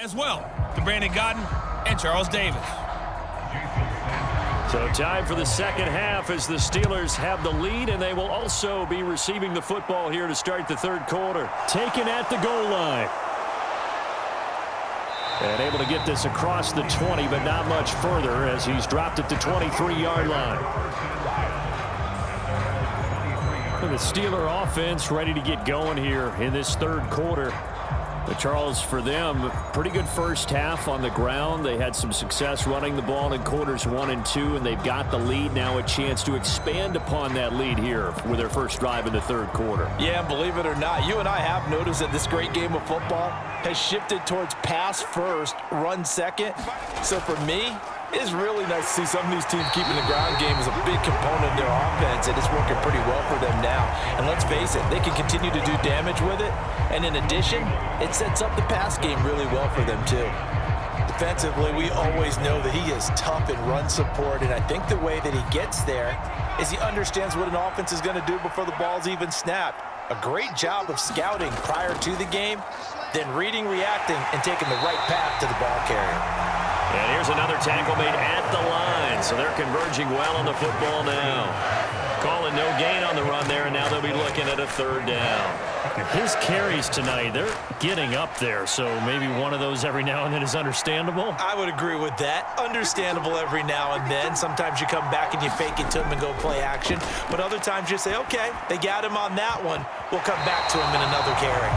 as well to Brandon Godden and Charles Davis. So time for the second half as the Steelers have the lead, and they will also be receiving the football here to start the third quarter. Taken at the goal line. And able to get this across the 20, but not much further as he's dropped it to 23-yard line. And the Steeler offense ready to get going here in this third quarter. But Charles, for them, pretty good first half on the ground. They had some success running the ball in quarters 1 and 2, and they've got the lead. Now a chance to expand upon that lead here with their first drive in the third quarter. Yeah, believe it or not, you and I have noticed that this great game of football has shifted towards pass first, run second. So for me, it's really nice to see some of these teams keeping the ground game as a big component of their offense, and it's working pretty well for them now. And let's face it, they can continue to do damage with it. And in addition, it sets up the pass game really well for them too. Defensively, we always know that he is tough in run support, and I think the way that he gets there is he understands what an offense is going to do before the ball's even snapped. A great job of scouting prior to the game, then reading, reacting, and taking the right path to the ball carrier. And here's another tackle made at the line, so they're converging well on the football now. Calling no gain on the run there, and now they'll be looking at a third down. His carries tonight, they're getting up there, so maybe one of those every now and then is understandable. I would agree with that. Understandable every now and then. Sometimes you come back and you fake it to him and go play action, but other times you say, okay, they got him on that one. We'll come back to him in another carry.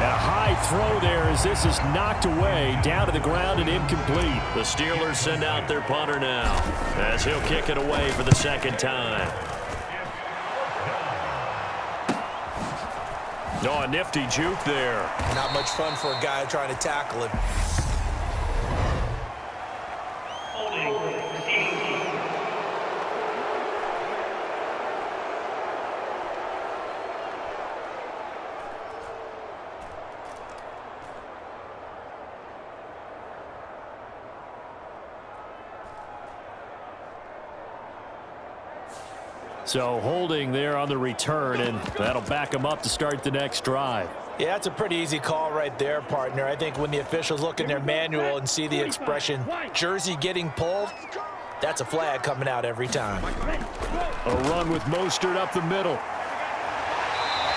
And a high throw there as this is knocked away, down to the ground and incomplete. The Steelers send out their punter now as he'll kick it away for the second time. Oh, a nifty juke there. Not much fun for a guy trying to tackle him. So holding there on the return, and that'll back them up to start the next drive. Yeah, it's a pretty easy call right there, partner. I think when the officials look in their manual and see the expression jersey getting pulled, that's a flag coming out every time. A run with Mostert up the middle.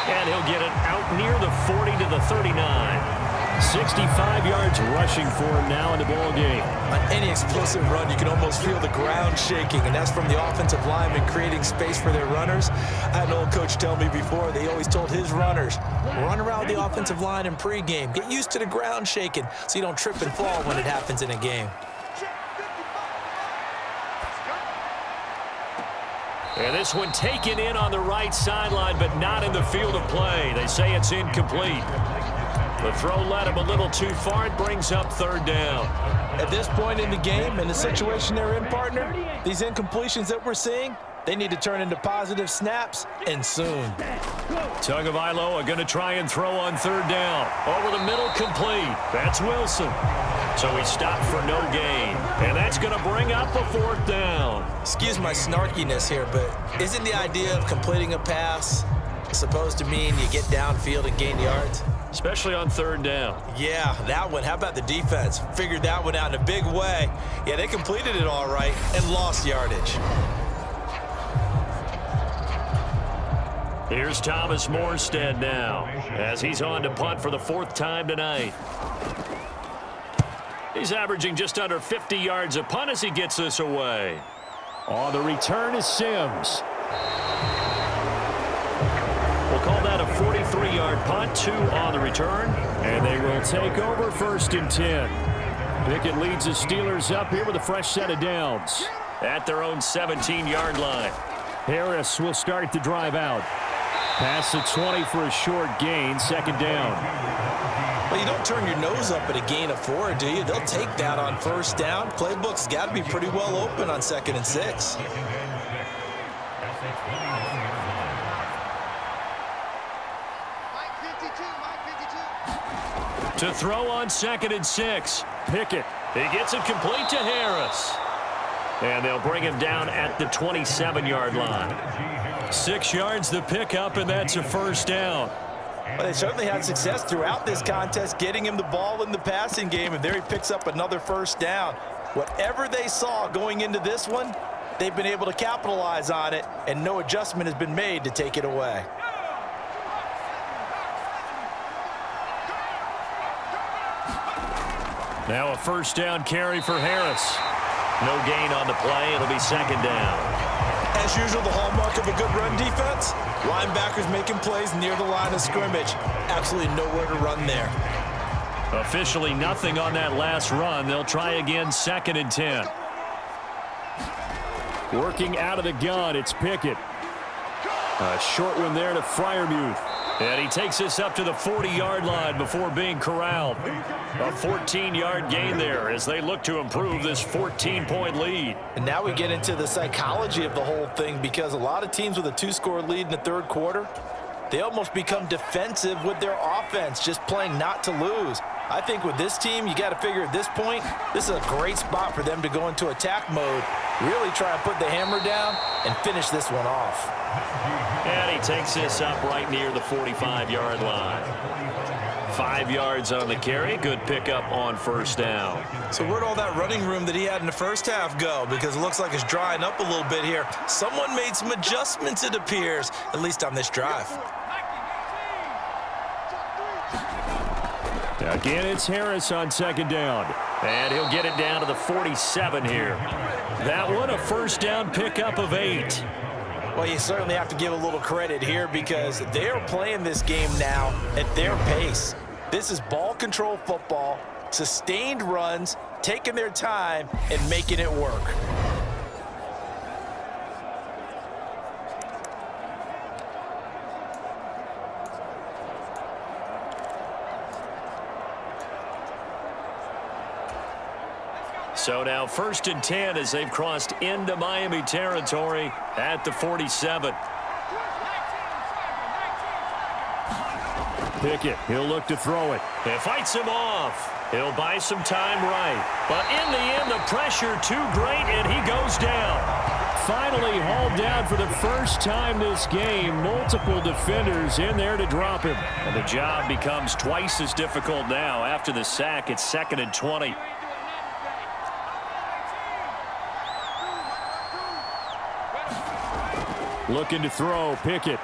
And he'll get it out near the 40 to the 39. 65 yards rushing for him now in the ball game. On any explosive run, you can almost feel the ground shaking, and that's from the offensive linemen creating space for their runners. I had an old coach tell me before, they always told his runners, run around the offensive line in pregame. Get used to the ground shaking so you don't trip and fall when it happens in a game. And this one taken in on the right sideline, but not in the field of play. They say it's incomplete. The throw led him a little too far. It brings up third down. At this point in the game, in the situation they're in, partner, these incompletions that we're seeing, they need to turn into positive snaps, and soon. Tagovailoa going to try and throw on third down. Over the middle, complete. That's Wilson. So he stopped for no gain. And that's going to bring up a fourth down. Excuse my snarkiness here, but isn't the idea of completing a pass supposed to mean you get downfield and gain yards? Especially on third down. Yeah, that one. How about the defense? Figured that one out in a big way. Yeah, they completed it all right and lost yardage. Here's Thomas Morstead now as he's on to punt for the fourth time tonight. He's averaging just under 50 yards a punt as he gets this away. On the return is Sims. We'll call that a 43-yard punt, 2 on the return, and they will take over first and 10. Pickett leads the Steelers up here with a fresh set of downs at their own 17-yard line. Harris will start the drive out. Pass the 20 for a short gain, second down. Well, you don't turn your nose up at a gain of 4, do you? They'll take that on first down. Playbook's got to be pretty well open on 2nd and 6. To throw on 2nd and 6. Pickett. He gets it complete to Harris. And they'll bring him down at the 27-yard line. 6 yards the pickup, and that's a first down. Well, they certainly had success throughout this contest, getting him the ball in the passing game, and there he picks up another first down. Whatever they saw going into this one, they've been able to capitalize on it, and no adjustment has been made to take it away. Now a first down carry for Harris. No gain on the play. It'll be second down. As usual, the hallmark of a good run defense, linebackers making plays near the line of scrimmage. Absolutely nowhere to run there. Officially nothing on that last run. They'll try again, 2nd and 10. Working out of the gun, it's Pickett. A short one there to Freiermuth. And he takes this up to the 40-yard line before being corralled. A 14-yard gain there as they look to improve this 14-point lead. And now we get into the psychology of the whole thing, because a lot of teams with a 2-score lead in the third quarter, they almost become defensive with their offense, just playing not to lose. I think with this team, you got to figure at this point, this is a great spot for them to go into attack mode, really try and put the hammer down and finish this one off. And he takes this up right near the 45-yard line. 5 yards on the carry. Good pickup on first down. So where'd all that running room that he had in the first half go? Because it looks like it's drying up a little bit here. Someone made some adjustments, it appears, at least on this drive. Again, it's Harris on second down. And he'll get it down to the 47 here. That one, a first down pickup of 8. Well, you certainly have to give a little credit here, because they're playing this game now at their pace. This is ball control football, sustained runs, taking their time and making it work. So now 1st and 10 as they've crossed into Miami territory at the 47. Pickett, he'll look to throw it. It fights him off. He'll buy some time right. But in the end, the pressure too great, and he goes down. Finally hauled down for the first time this game. Multiple defenders in there to drop him. And the job becomes twice as difficult now. After the sack, it's 2nd and 20. Looking to throw, Pickett.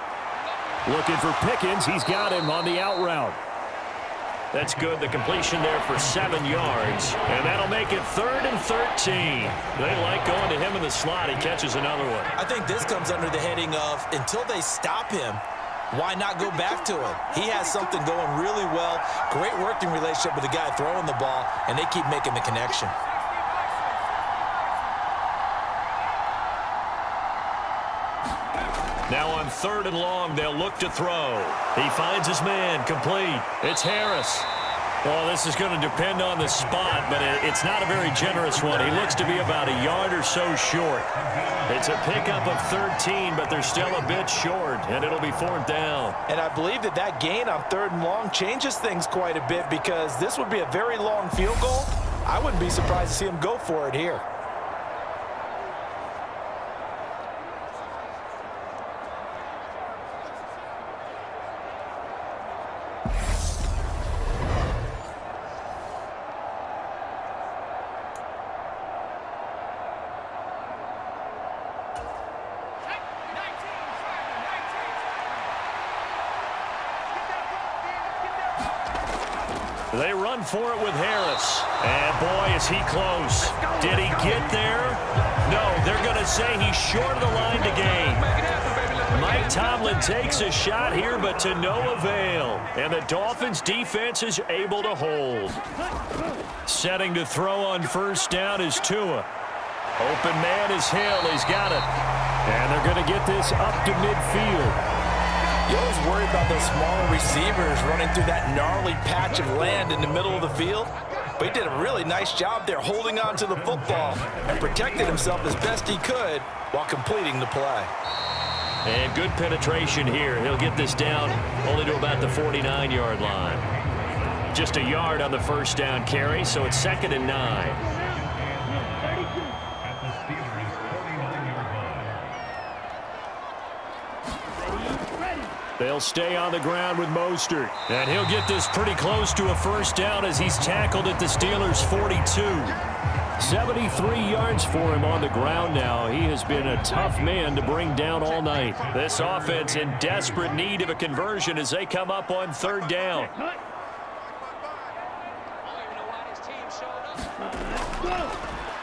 Looking for Pickens. He's got him on the out route. That's good. The completion there for 7 yards. And that'll make it 3rd and 13. They like going to him in the slot. He catches another one. I think this comes under the heading of, until they stop him, why not go back to him? He has something going really well. Great working relationship with the guy throwing the ball, and they keep making the connection. Now on 3rd and long, they'll look to throw. He finds his man, complete. It's Harris. Well, this is going to depend on the spot, but it's not a very generous one. He looks to be about a yard or so short. It's a pickup of 13, but they're still a bit short, and it'll be 4th down. And I believe that gain on 3rd and long changes things quite a bit, because this would be a very long field goal. I wouldn't be surprised to see him go for it here. They run for it with Harris. And boy, is he close. Did he get there? No, they're going to say he's short of the line to gain. Mike Tomlin takes a shot here, but to no avail. And the Dolphins defense is able to hold. Setting to throw on first down is Tua. Open man is Hill. He's got it. And they're going to get this up to midfield. You always worry about those smaller receivers running through that gnarly patch of land in the middle of the field. But he did a really nice job there holding on to the football and protected himself as best he could while completing the play. And good penetration here. He'll get this down only to about the 49-yard line. Just a yard on the first down carry, so it's 2nd and 9. They'll stay on the ground with Mostert. And he'll get this pretty close to a first down as he's tackled at the Steelers' 42. 73 yards for him on the ground now. He has been a tough man to bring down all night. This offense in desperate need of a conversion as they come up on third down.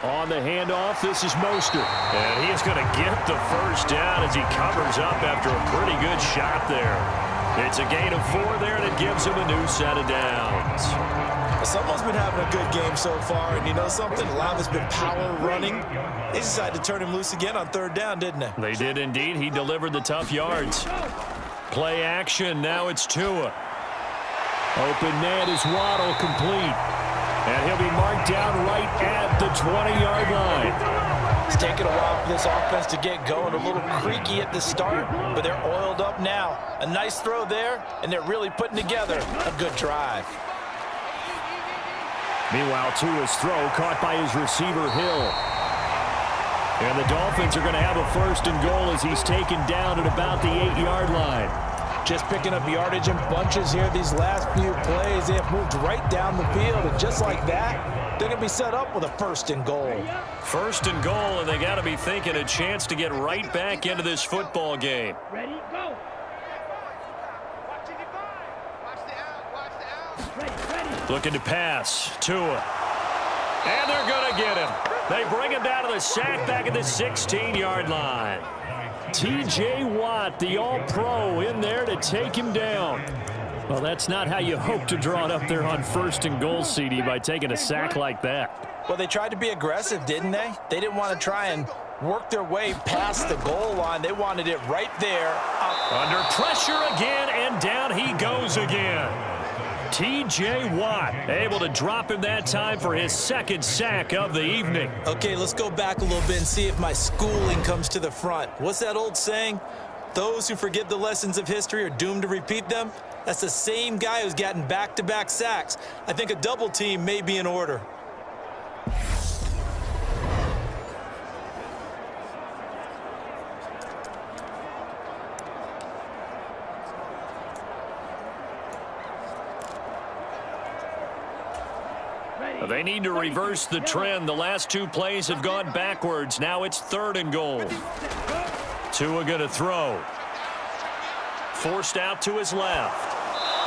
On the handoff, this is Mostert. And he's going to get the first down as he covers up after a pretty good shot there. It's a gain of 4 there, and it gives him a new set of downs. Someone's been having a good game so far, and you know something? A lot of it's been power running. They decided to turn him loose again on third down, didn't they? They did indeed. He delivered the tough yards. Play action. Now it's Tua. Open man is Waddle, complete. And he'll be marked down right at the 20-yard line. It's taken a while for this offense to get going. A little creaky at the start, but they're oiled up now. A nice throw there, and they're really putting together a good drive. Meanwhile, Tua's throw caught by his receiver, Hill. And the Dolphins are going to have a first and goal as he's taken down at about the 8-yard line. Just picking up yardage in bunches here these last few plays. They have moved right down the field, and just like that, they're going to be set up with a first and goal. First and goal, and they got to be thinking a chance to get right back into this football game. Ready, go. Watch it, watch the out, watch the out. Ready. Looking to pass, Tua. And they're going to get him. They bring him down to the sack back at the 16-yard line. T.J. Watt, the All-Pro, in there to take him down. Well, that's not how you hope to draw it up there on first and goal, CD, by taking a sack like that. Well, they tried to be aggressive, didn't they? They didn't want to try and work their way past the goal line. They wanted it right there. Under pressure again, and down he goes again. T.J. Watt able to drop him that time for his second sack of the evening. Okay, let's go back a little bit and see if my schooling comes to the front. What's that old saying? Those who forget the lessons of history are doomed to repeat them. That's the same guy who's gotten back-to-back sacks. I think a double team may be in order. They need to reverse the trend. The last 2 plays have gone backwards. Now it's third and goal. Tua going to throw. Forced out to his left.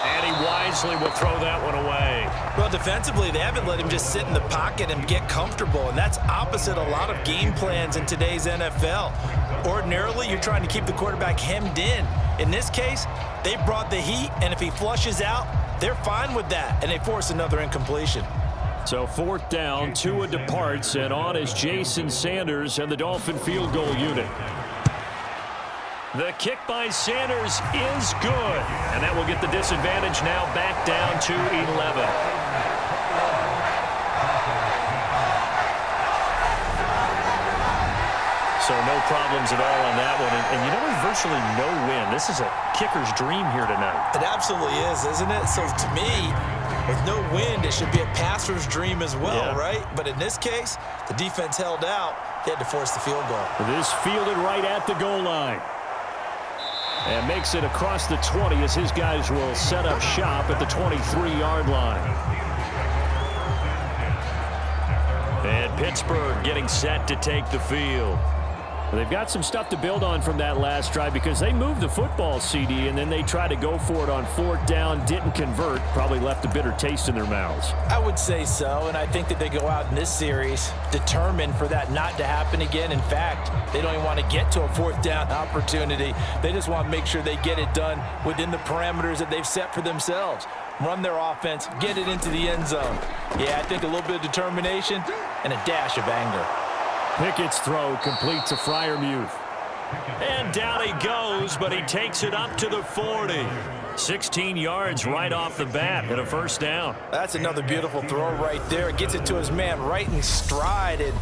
And he wisely will throw that one away. Well, defensively, they haven't let him just sit in the pocket and get comfortable, and that's opposite a lot of game plans in today's NFL. Ordinarily, you're trying to keep the quarterback hemmed in. In this case, they brought the heat, and if he flushes out, they're fine with that, and they force another incompletion. So fourth down, Tua departs, and on is Jason Sanders and the Dolphin field goal unit. The kick by Sanders is good, and that will get the disadvantage now back down to 11. So no problems at all on that one, and you know, there's virtually no win. This is a kicker's dream here tonight. It absolutely is, isn't it? So to me, with no wind, it should be a passer's dream as well, right? But in this case, the defense held out. They had to force the field goal. This fielded right at the goal line. And makes it across the 20 as his guys will set up shop at the 23-yard line. And Pittsburgh getting set to take the field. They've got some stuff to build on from that last drive because they moved the football, CD, and then they tried to go for it on fourth down, didn't convert, probably left a bitter taste in their mouths. I would say so, and I think that they go out in this series determined for that not to happen again. In fact, they don't even want to get to a fourth down opportunity. They just want to make sure they get it done within the parameters that they've set for themselves. Run their offense, get it into the end zone. Yeah, I think a little bit of determination and a dash of anger. Pickett's throw complete to Freiermuth. And down he goes, but he takes it up to the 40. 16 yards right off the bat and a first down. That's another beautiful throw right there. It gets it to his man right in stride. And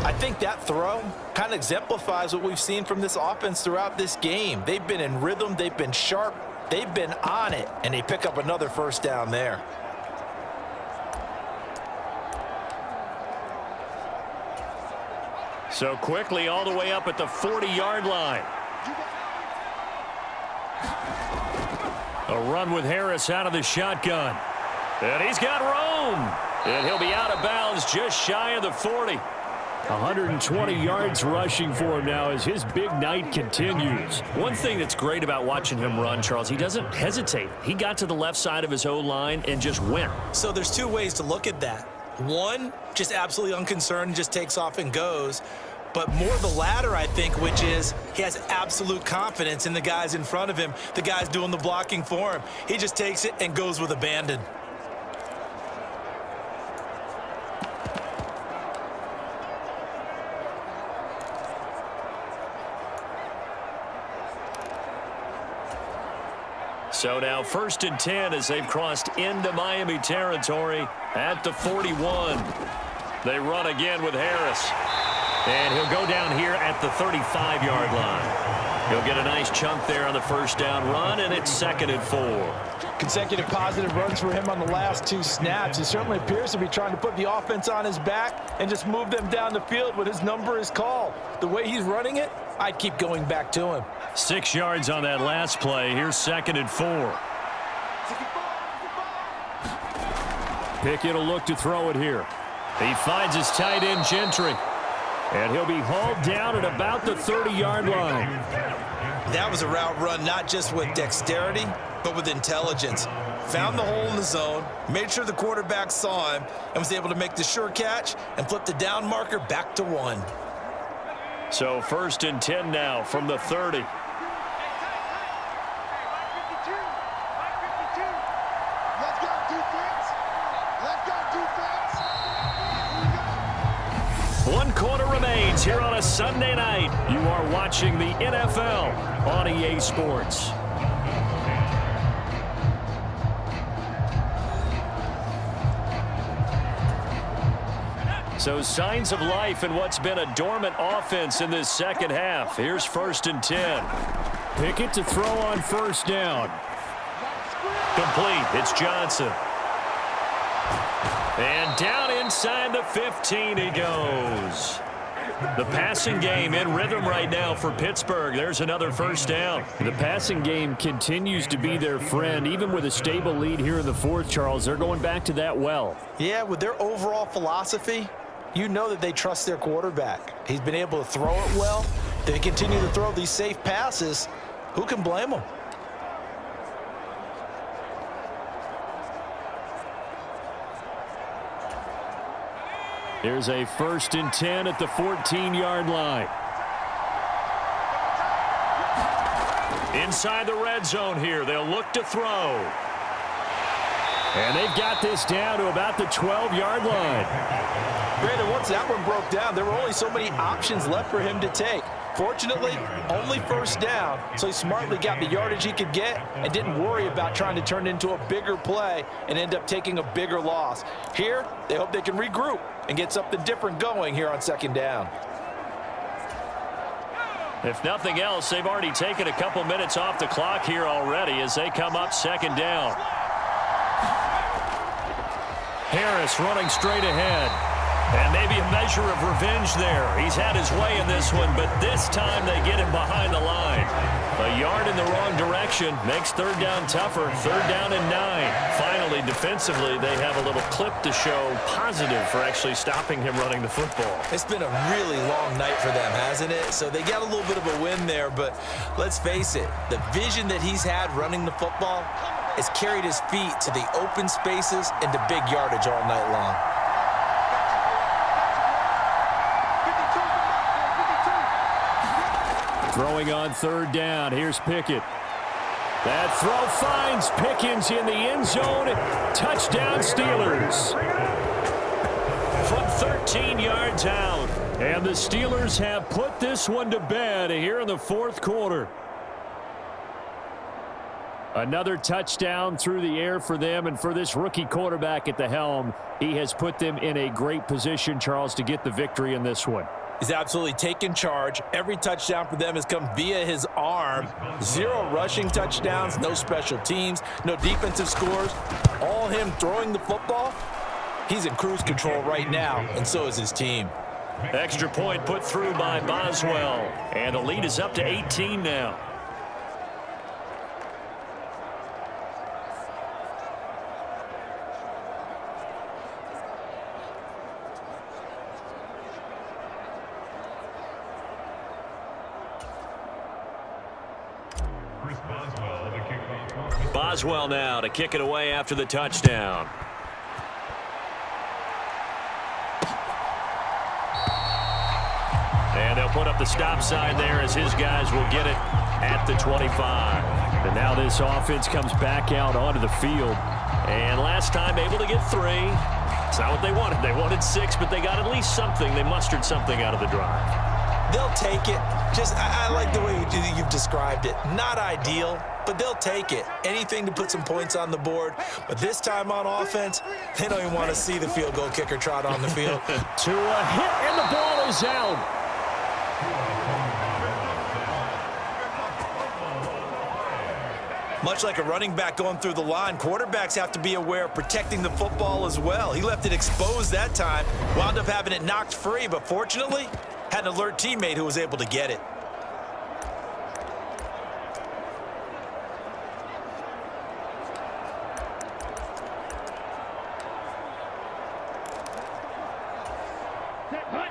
I think that throw kind of exemplifies what we've seen from this offense throughout this game. They've been in rhythm. They've been sharp. They've been on it. And they pick up another first down there. So quickly all the way up at the 40-yard line. A run with Harris out of the shotgun. And he's got room. And he'll be out of bounds just shy of the 40. 120 yards rushing for him now as his big night continues. One thing that's great about watching him run, Charles, he doesn't hesitate. He got to the left side of his O-line and just went. So there's two ways to look at that. One, just absolutely unconcerned, just takes off and goes. But more the latter, I think, which is he has absolute confidence in the guys in front of him, the guys doing the blocking for him. He just takes it and goes with abandon. So now 1st and 10 as they've crossed into Miami territory at the 41. They run again with Harris. And he'll go down here at the 35-yard line. He'll get a nice chunk there on the first down run, and it's 2nd and 4. Consecutive positive runs for him on the last 2 snaps. He certainly appears to be trying to put the offense on his back and just move them down the field when his number is called. The way he's running it, I'd keep going back to him. 6 yards on that last play. Here's 2nd and 4. Pickett will look to throw it here. He finds his tight end, Gentry. And he'll be hauled down at about the 30-yard line. That was a route run not just with dexterity, but with intelligence. Found the hole in the zone, made sure the quarterback saw him, and was able to make the sure catch and flip the down marker back to 1. So 1st and 10 now from the 30. Let's go, defense. Let's go, defense. One quarter remains here on a Sunday night. You are watching the NFL on EA Sports. So signs of life in what's been a dormant offense in this second half. Here's 1st and 10. Pickett to throw on 1st down. Complete. It's Johnson. And down inside the 15 he goes. The passing game in rhythm right now for Pittsburgh. There's another 1st down. The passing game continues to be their friend. Even with a stable lead here in the 4th, Charles, they're going back to that well. Yeah, with their overall philosophy, you know that they trust their quarterback. He's been able to throw it well. They continue to throw these safe passes. Who can blame them? Here's a 1st and 10 at the 14-yard line. Inside the red zone here. They'll look to throw. And they've got this down to about the 12-yard line. Brandon, once that one broke down, there were only so many options left for him to take. Fortunately, only 1st down, so he smartly got the yardage he could get and didn't worry about trying to turn it into a bigger play and end up taking a bigger loss. Here, they hope they can regroup and get something different going here on 2nd down. If nothing else, they've already taken a couple minutes off the clock here already as they come up 2nd down. Harris running straight ahead. And maybe a measure of revenge there. He's had his way in this one, but this time they get him behind the line. A yard in the wrong direction makes 3rd down tougher. 3rd down and 9. Finally, defensively, they have a little clip to show positive for actually stopping him running the football. It's been a really long night for them, hasn't it? So they got a little bit of a win there, but let's face it, the vision that he's had running the football has carried his feet to the open spaces and to big yardage all night long. Throwing on 3rd down. Here's Pickett. That throw finds Pickens in the end zone. Touchdown, Steelers. From 13 yards out. And the Steelers have put this one to bed here in the 4th quarter. Another touchdown through the air for them, and for this rookie quarterback at the helm, he has put them in a great position, Charles, to get the victory in this one. He's absolutely taken charge. Every touchdown for them has come via his arm. 0 rushing touchdowns, no special teams, no defensive scores. All him throwing the football. He's in cruise control right now, and so is his team. Extra point put through by Boswell, and the lead is up to 18 now. Boswell now to kick it away after the touchdown. And they'll put up the stop sign there as his guys will get it at the 25. And now this offense comes back out onto the field. And last time able to get 3. It's not what they wanted. They wanted 6, but they got at least something. They mustered something out of the drive. They'll take it. I like the way you've described it. Not ideal, but they'll take it. Anything to put some points on the board. But this time on offense, they don't even want to see the field goal kicker trot on the field. To a hit, and the ball is out. Much like a running back going through the line, quarterbacks have to be aware of protecting the football as well. He left it exposed that time, wound up having it knocked free, but fortunately, had an alert teammate who was able to get it.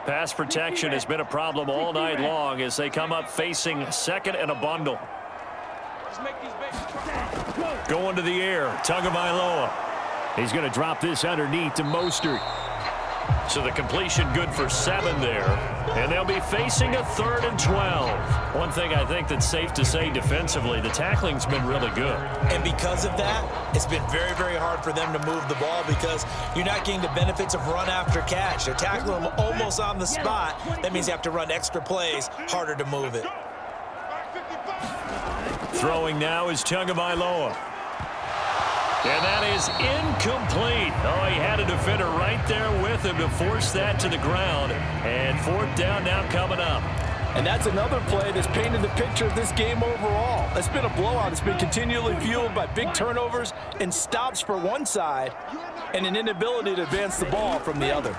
Pass protection has been a problem all night long as they come up facing second and a bundle. Going to the air, Tagovailoa. He's going to drop this underneath to Mostert. So the completion good for 7 there. And they'll be facing a 3rd and 12. One thing I think that's safe to say defensively, the tackling's been really good. And because of that, it's been very, very hard for them to move the ball because you're not getting the benefits of run after catch. They're tackling them almost on the spot. That means you have to run extra plays, harder to move it. Throwing now is Tagovailoa. And that is incomplete. Oh, he had a defender right there with him to force that to the ground. And 4th down now coming up. And that's another play that's painted the picture of this game overall. It's been a blowout. It's been continually fueled by big turnovers and stops for one side and an inability to advance the ball from the other.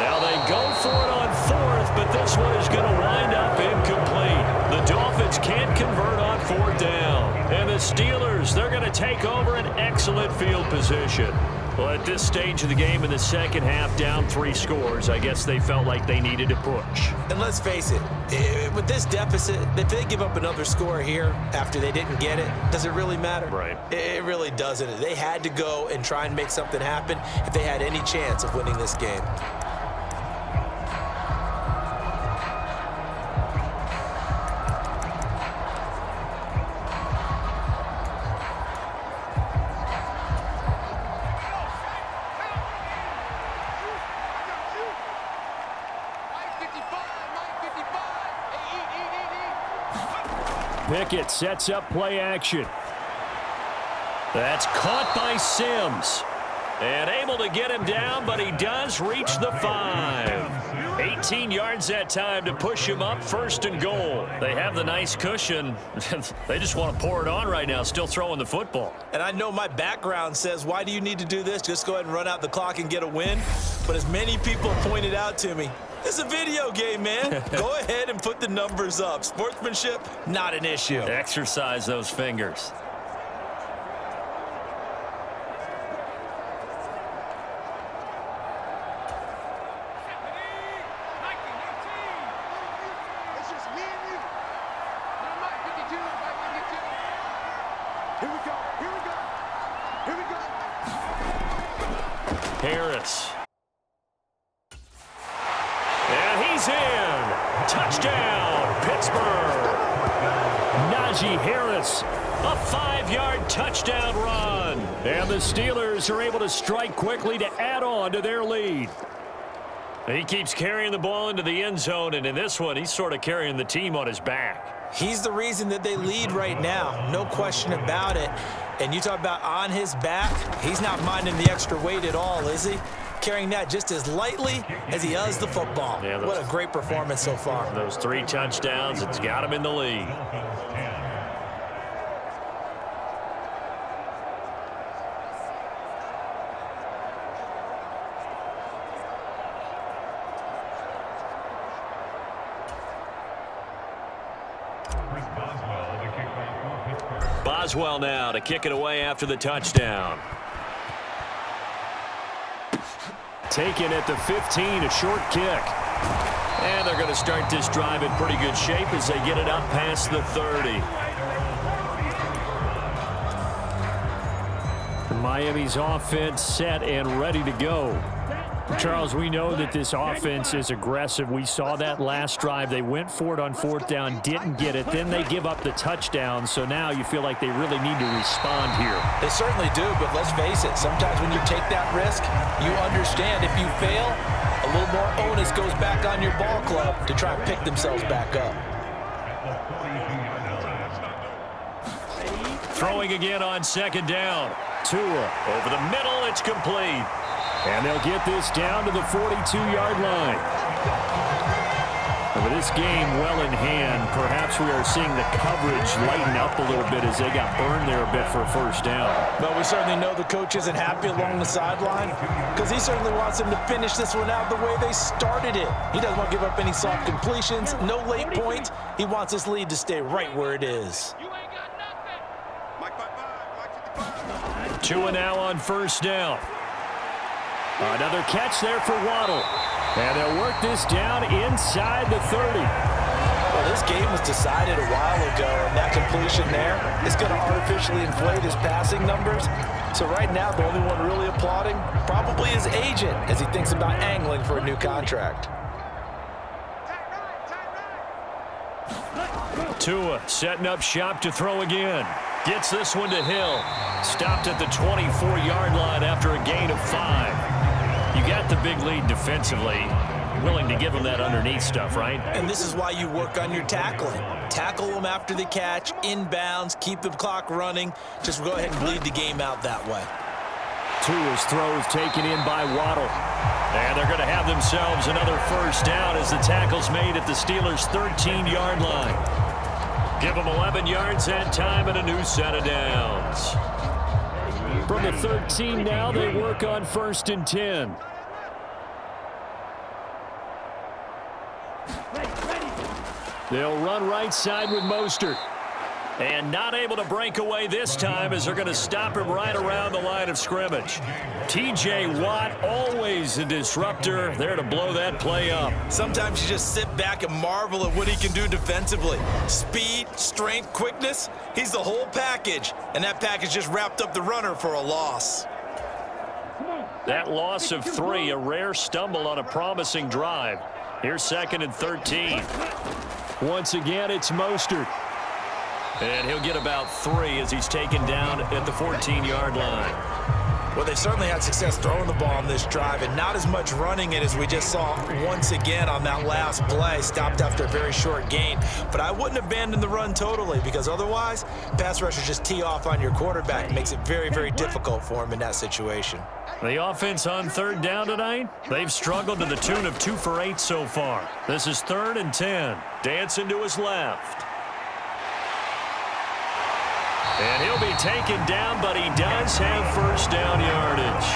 Now they go for it on 4th, but this one is going to wind up incomplete. The Dolphins can't convert on 4th down. And the Steelers, they're going to take over an excellent field position. Well, at this stage of the game in the second half, down 3 scores, I guess they felt like they needed to push. And let's face it, with this deficit, if they give up another score here after they didn't get it, does it really matter? Right. It really doesn't. They had to go and try and make something happen if they had any chance of winning this game. Pickett sets up play action. That's caught by Sims. And able to get him down, but he does reach the 5. 18 yards that time to push him up, 1st and goal. They have the nice cushion. They just want to pour it on right now, still throwing the football. And I know my background says, why do you need to do this? Just go ahead and run out the clock and get a win. But as many people pointed out to me, it's a video game, man. Go ahead and put the numbers up. Sportsmanship, not an issue. Exercise those fingers. It's just me and you. Now, Mike 52, Mike 52. Here we go, here we go, here we go. Harris. And he's in. Touchdown, Pittsburgh. Najee Harris, A 5-yard touchdown run. and the Steelers are able to strike quickly to add on to their lead. He keeps carrying the ball into the end zone, and in this one, he's sort of carrying the team on his back. He's the reason that they lead right now. No question about it. And you talk about on his back, he's not minding the extra weight at all, is he? Carrying that just as lightly as he does the football. Yeah, what a great performance so far. Those 3 touchdowns, it's got him in the lead. Boswell now to kick it away after the touchdown. Taken at the 15, a short kick. And they're going to start this drive in pretty good shape as they get it up past the 30. Miami's offense set and ready to go. Charles, we know that this offense is aggressive. We saw that last drive. They went for it on fourth down, didn't get it. Then they give up the touchdown. So now you feel like they really need to respond here. They certainly do, but let's face it. Sometimes when you take that risk, you understand if you fail, a little more onus goes back on your ball club to try and pick themselves back up. Throwing again on second down. Tua over the middle. It's complete. And they'll get this down to the 42-yard line. With this game well in hand, perhaps we are seeing the coverage lighten up a little bit as they got burned there a bit for a first down. But we certainly know the coach isn't happy along the sideline because he certainly wants them to finish this one out the way they started it. He doesn't want to give up any soft completions, no late points. He wants this lead to stay right where it is. Tua now on first down. Another catch there for Waddle. And they'll work this down inside the 30. Well, this game was decided a while ago, and that completion there is going to artificially inflate his passing numbers. So right now, the only one really applauding probably his agent as he thinks about angling for a new contract. Tua setting up shop to throw again. Gets this one to Hill. Stopped at the 24-yard line after a gain of 5. You got the big lead defensively. Willing to give them that underneath stuff, right? And this is why you work on your tackling. Tackle them after the catch, inbounds, keep the clock running. Just go ahead and bleed the game out that way. Tua's throws taken in by Waddle. And they're going to have themselves another first down as the tackle's made at the Steelers' 13-yard line. Give them 11 yards that time and a new set of downs. From the 13 now, they work on first and 10. They'll run right side with Mostert. And not able to break away this time as they're going to stop him right around the line of scrimmage. T.J. Watt, always a disruptor, there to blow that play up. Sometimes you just sit back and marvel at what he can do defensively. Speed, strength, quickness, he's the whole package. And that package just wrapped up the runner for a loss. That loss of 3, a rare stumble on a promising drive. Here's second and 13. Once again, it's Mostert. And he'll get about 3 as he's taken down at the 14-yard line. Well, they certainly had success throwing the ball on this drive and not as much running it as we just saw once again on that last play. Stopped after a very short gain. But I wouldn't abandon the run totally because otherwise, pass rushers just tee off on your quarterback. It makes it very, very difficult for him in that situation. The offense on third down tonight, they've struggled to the tune of 2 for 8 so far. This is 3rd and 10. Dancing to his left. And he'll be taken down, but he does have first down yardage.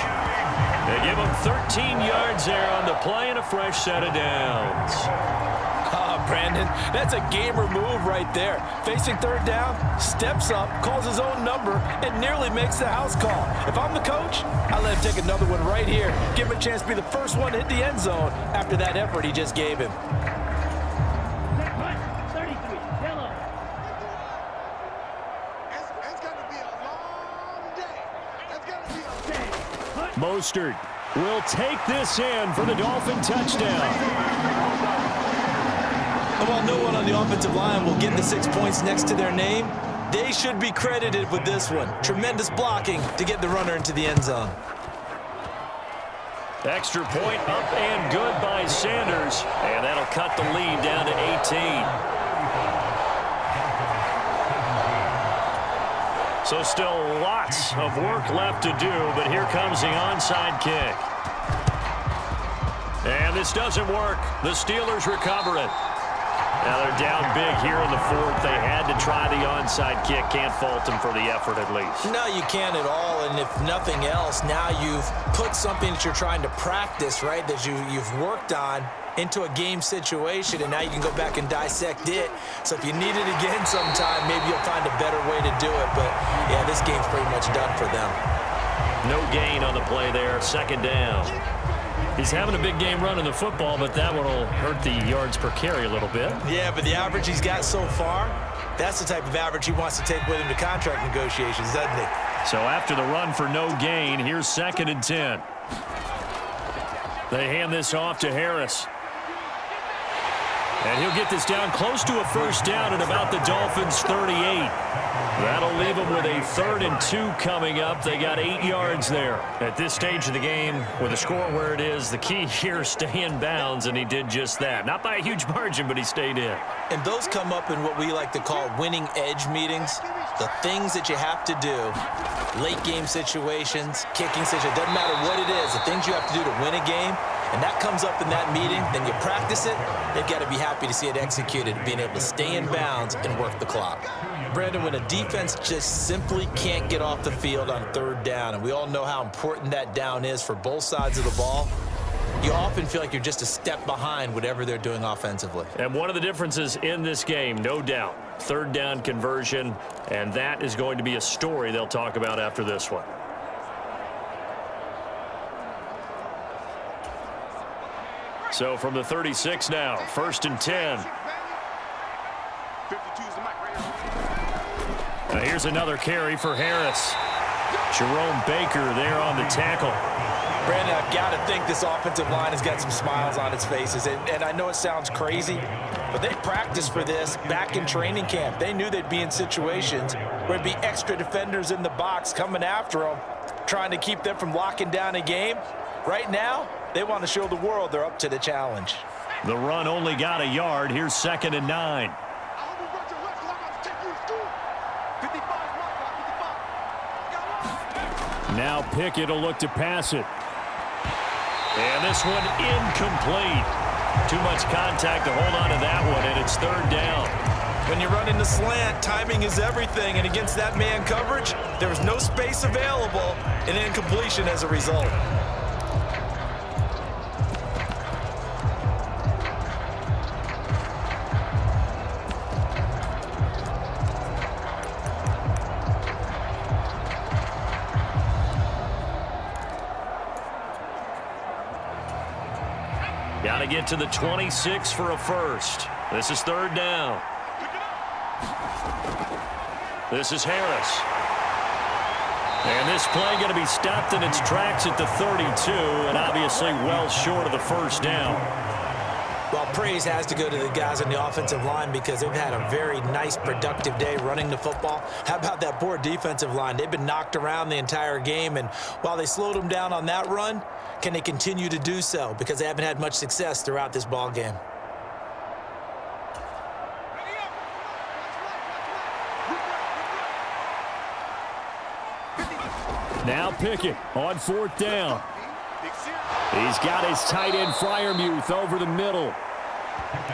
They give him 13 yards there on the play and a fresh set of downs. Brandon, that's a gamer move right there. Facing third down, steps up, calls his own number, and nearly makes the house call. If I'm the coach, I let him take another one right here. Give him a chance to be the first one to hit the end zone after that effort he just gave him. Mostert will take this in for the Dolphin touchdown. And while no one on the offensive line will get the 6 points next to their name, they should be credited with this one. Tremendous blocking to get the runner into the end zone. Extra point up and good by Sanders. And that'll cut the lead down to 18. So still lots of work left to do, but here comes the onside kick. And this doesn't work. The Steelers recover it. Now they're down big here in the 4th. They had to try the onside kick. Can't fault them for the effort at least. No, you can't at all. And if nothing else, now you've put something that you're trying to practice, right, that you've worked on into a game situation, and now you can go back and dissect it. So if you need it again sometime, maybe you'll find a better way to do it. But, yeah, this game's pretty much done for them. No gain on the play there. Second down. He's having a big game running the football, but that one will hurt the yards per carry a little bit. Yeah, but the average he's got so far, that's the type of average he wants to take with him to contract negotiations, doesn't he? So after the run for no gain, here's 2nd and 10. They hand this off to Harris. And he'll get this down close to a first down at about the Dolphins' 38. That'll leave them with a 3rd and 2 coming up. They got 8 yards there. At this stage of the game, with the score where it is, the key here is stay in bounds, and he did just that. Not by a huge margin, but he stayed in. And those come up in what we like to call winning edge meetings. The things that you have to do, late game situations, kicking situations, doesn't matter what it is, the things you have to do to win a game, and that comes up in that meeting, then you practice it, they've got to be happy to see it executed, being able to stay in bounds and work the clock. Brandon, when a defense just simply can't get off the field on 3rd down, and we all know how important that down is for both sides of the ball, you often feel like you're just a step behind whatever they're doing offensively. And one of the differences in this game, no doubt, 3rd down conversion, and that is going to be a story they'll talk about after this one. So from the 36 now, 1st and 10. Now here's another carry for Harris. Jerome Baker there on the tackle. Brandon, I've got to think this offensive line has got some smiles on its faces. And I know it sounds crazy, but they practiced for this back in training camp. They knew they'd be in situations where there'd be extra defenders in the box coming after them, trying to keep them from locking down a game. Right now, they want to show the world they're up to the challenge. The run only got a yard. Here's 2nd and 9. Now Pickett will look to pass it. And this one incomplete. Too much contact to hold on to that one, and it's 3rd down. When you're running the slant, timing is everything, and against that man coverage, there was no space available, and incompletion as a result. Got to get to the 26 for a first. This is 3rd down. This is Harris. And this play going to be stopped in its tracks at the 32, and obviously well short of the first down. Well, praise has to go to the guys on the offensive line because they've had a very nice, productive day running the football. How about that poor defensive line? They've been knocked around the entire game, and while they slowed them down on that run, can they continue to do so? Because they haven't had much success throughout this ball game. Now Pickett on 4th down. He's got his tight end Freiermuth over the middle.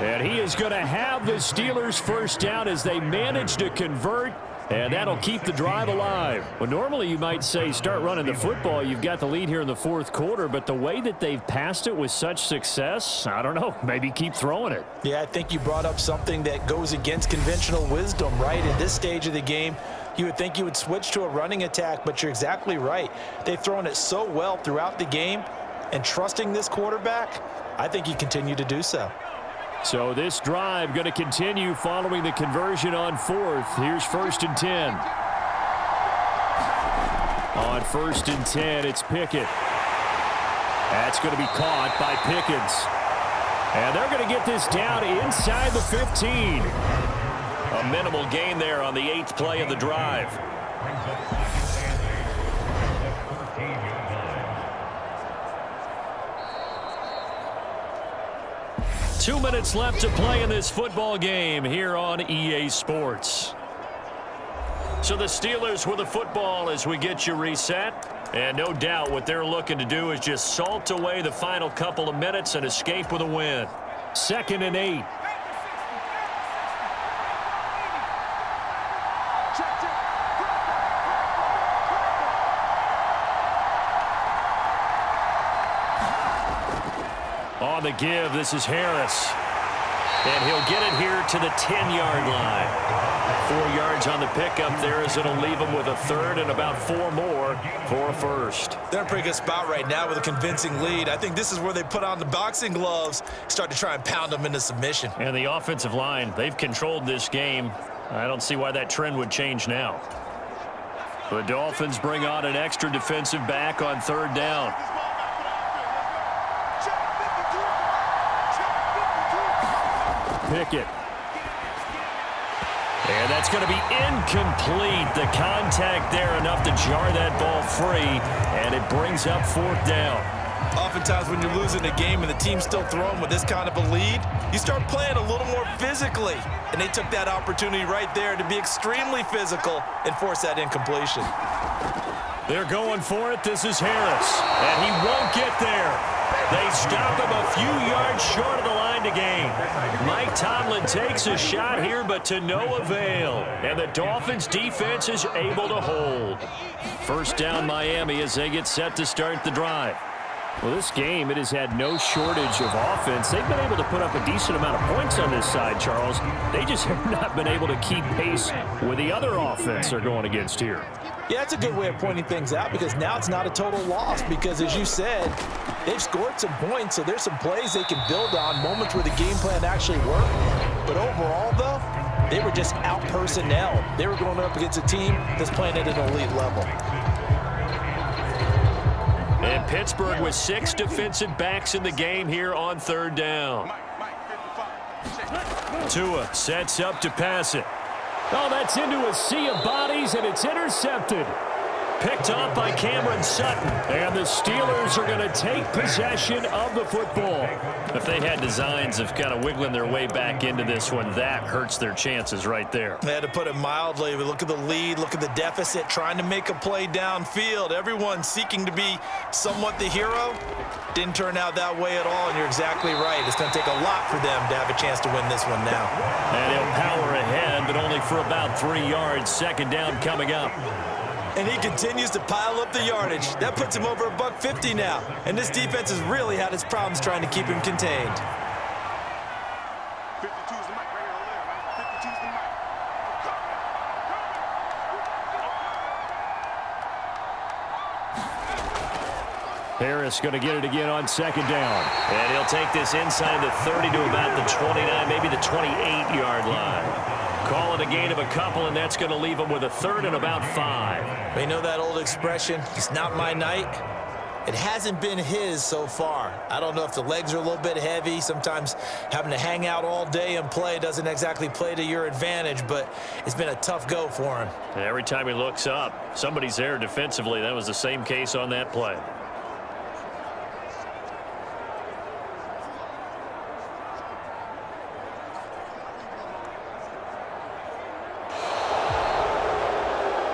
And he is going to have the Steelers' first down as they manage to convert. And that'll keep the drive alive. Well, normally you might say start running the football. You've got the lead here in the 4th quarter. But the way that they've passed it with such success, I don't know, maybe keep throwing it. Yeah, I think you brought up something that goes against conventional wisdom, right? At this stage of the game, you would think you would switch to a running attack, but you're exactly right. They've thrown it so well throughout the game, and trusting this quarterback, I think you continue to do so. So this drive going to continue following the conversion on 4th. Here's 1st and 10. On 1st and 10, it's Pickett. That's going to be caught by Pickens. And they're going to get this down inside the 15. A minimal gain there on the 8th play of the drive. Two minutes left to play in this football game here on EA Sports. So the Steelers with the football as we get you reset. And no doubt what they're looking to do is just salt away the final couple of minutes and escape with a win. 2nd and 8. On the give, this is Harris. And he'll get it here to the 10-yard line. 4 yards on the pickup there as it'll leave him with a 3rd and about 4 more for a first. They're in a pretty good spot right now with a convincing lead. I think this is where they put on the boxing gloves, start to try and pound them into submission. And the offensive line, they've controlled this game. I don't see why that trend would change now. The Dolphins bring on an extra defensive back on third down. Pickett. And that's going to be incomplete. The contact there enough to jar that ball free, and it brings up fourth down. Oftentimes when you're losing a game and the team's still throwing with this kind of a lead, you start playing a little more physically. And they took that opportunity right there to be extremely physical and force that incompletion. They're going for it. This is Harris, and he won't get there. They stop him a few yards short of the line to gain. Mike Tomlin takes a shot here, but to no avail. And the Dolphins defense is able to hold. First down Miami as they get set to start the drive. Well, this game, it has had no shortage of offense. They've been able to put up a decent amount of points on this side, Charles. They just have not been able to keep pace with the other offense they're going against here. Yeah, that's a good way of pointing things out because now it's not a total loss because, as you said, they've scored some points, so there's some plays they can build on, moments where the game plan actually worked. But overall, though, they were just out personnel. They were going up against a team that's playing at an elite level. And Pittsburgh with 6 defensive backs in the game here on third down. Tua sets up to pass it. Oh, that's into a sea of bodies, and it's intercepted. Picked off by Cameron Sutton. And the Steelers are going to take possession of the football. If they had designs of kind of wiggling their way back into this one, that hurts their chances right there. They had to put it mildly. We look at the lead, look at the deficit, trying to make a play downfield. Everyone seeking to be somewhat the hero. Didn't turn out that way at all, and you're exactly right. It's going to take a lot for them to have a chance to win this one now. And he'll power ahead, but only for about 3 yards. Second down coming up. And he continues to pile up the yardage. That puts him over $150 now. And this defense has really had its problems trying to keep him contained. 52's the mic right here on the left. 52's the mic. Harris going to get it again on second down. And he'll take this inside the 30 to about the 29, maybe the 28-yard line. Call it a gain of a couple, and that's going to leave him with a third and about 5. We know that old expression, it's not my night. It hasn't been his so far. I don't know if the legs are a little bit heavy. Sometimes having to hang out all day and play doesn't exactly play to your advantage, but it's been a tough go for him. And every time he looks up, somebody's there defensively. That was the same case on that play.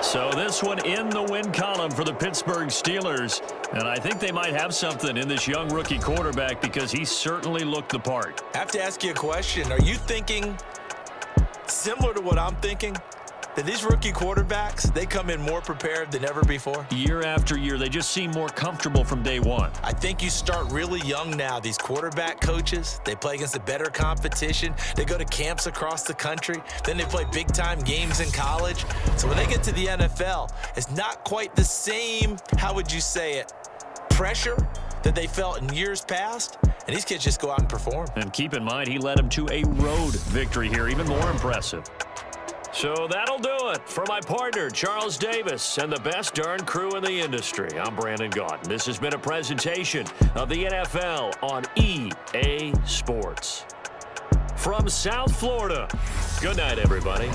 So this one in the win column for the Pittsburgh Steelers. And I think they might have something in this young rookie quarterback because he certainly looked the part. I have to ask you a question. Are you thinking similar to what I'm thinking? That these rookie quarterbacks, they come in more prepared than ever before? Year after year, they just seem more comfortable from day one. I think you start really young now. These quarterback coaches, they play against the better competition. They go to camps across the country. Then they play big-time games in college. So when they get to the NFL, it's not quite the same, how would you say it, pressure that they felt in years past. And these kids just go out and perform. And keep in mind, he led them to a road victory here, even more impressive. So that'll do it for my partner, Charles Davis, and the best darn crew in the industry. I'm Brandon Gaudin. This has been a presentation of the NFL on EA Sports. From South Florida, good night, everybody.